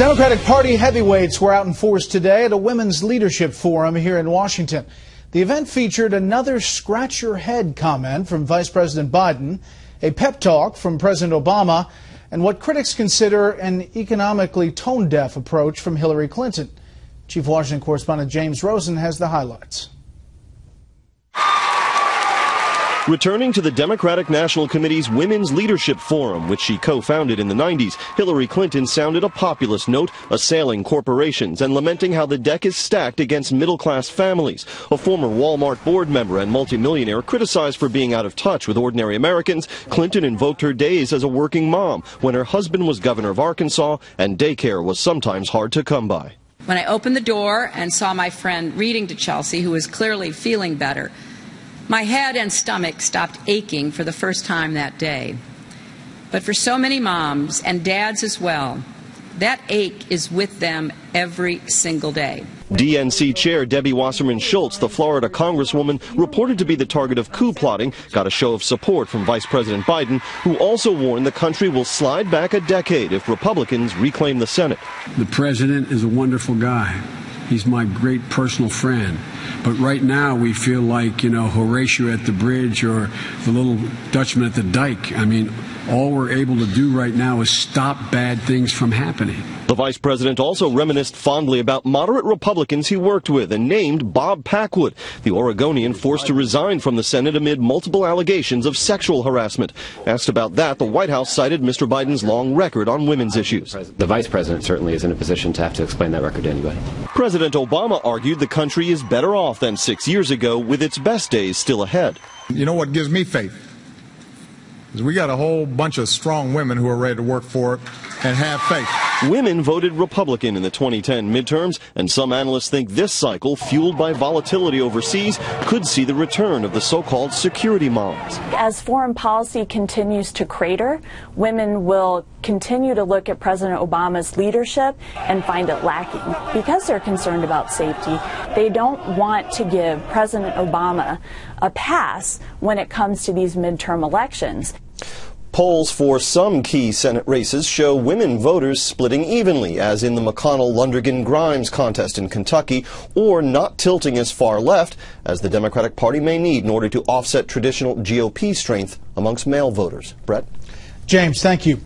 Democratic Party heavyweights were out in force today at a women's leadership forum here in Washington. The event featured another scratch your head comment from Vice President Biden, a pep talk from President Obama, and what critics consider an economically tone-deaf approach from Hillary Clinton. Chief Washington correspondent James Rosen has the highlights. Returning to the Democratic National Committee's Women's Leadership Forum, which she co-founded in the 90s, Hillary Clinton sounded a populist note, assailing corporations and lamenting how the deck is stacked against middle-class families. A former Walmart board member and multimillionaire criticized for being out of touch with ordinary Americans, Clinton invoked her days as a working mom when her husband was governor of Arkansas and daycare was sometimes hard to come by. When I opened the door and saw my friend reading to Chelsea, who was clearly feeling better, my head and stomach stopped aching for the first time that day. But for so many moms and dads as well, that ache is with them every single day. DNC Chair Debbie Wasserman Schultz, the Florida Congresswoman reported to be the target of coup plotting, got a show of support from Vice President Biden, who also warned the country will slide back a decade if Republicans reclaim the Senate. The president is a wonderful guy. He's my great personal friend. But right now we feel like, Horatio at the bridge or the little Dutchman at the dike. I mean, all we're able to do right now is stop bad things from happening. The vice president also reminisced fondly about moderate Republicans he worked with and named Bob Packwood, the Oregonian forced to resign from the Senate amid multiple allegations of sexual harassment. Asked about that, the White House cited Mr. Biden's long record on women's issues. The vice president certainly is in a position to have to explain that record to anybody. President Obama argued the country is better off than 6 years ago, with its best days still ahead. You know what gives me faith? Is we got a whole bunch of strong women who are ready to work for it and have faith. Women voted Republican in the 2010 midterms, and some analysts think this cycle, fueled by volatility overseas, could see the return of the so-called security moms. As foreign policy continues to crater, women will continue to look at President Obama's leadership and find it lacking. Because they're concerned about safety, they don't want to give President Obama a pass when it comes to these midterm elections. Polls for some key Senate races show women voters splitting evenly, as in the McConnell-Lundergan-Grimes contest in Kentucky, or not tilting as far left as the Democratic Party may need in order to offset traditional GOP strength amongst male voters. Bret? James, thank you.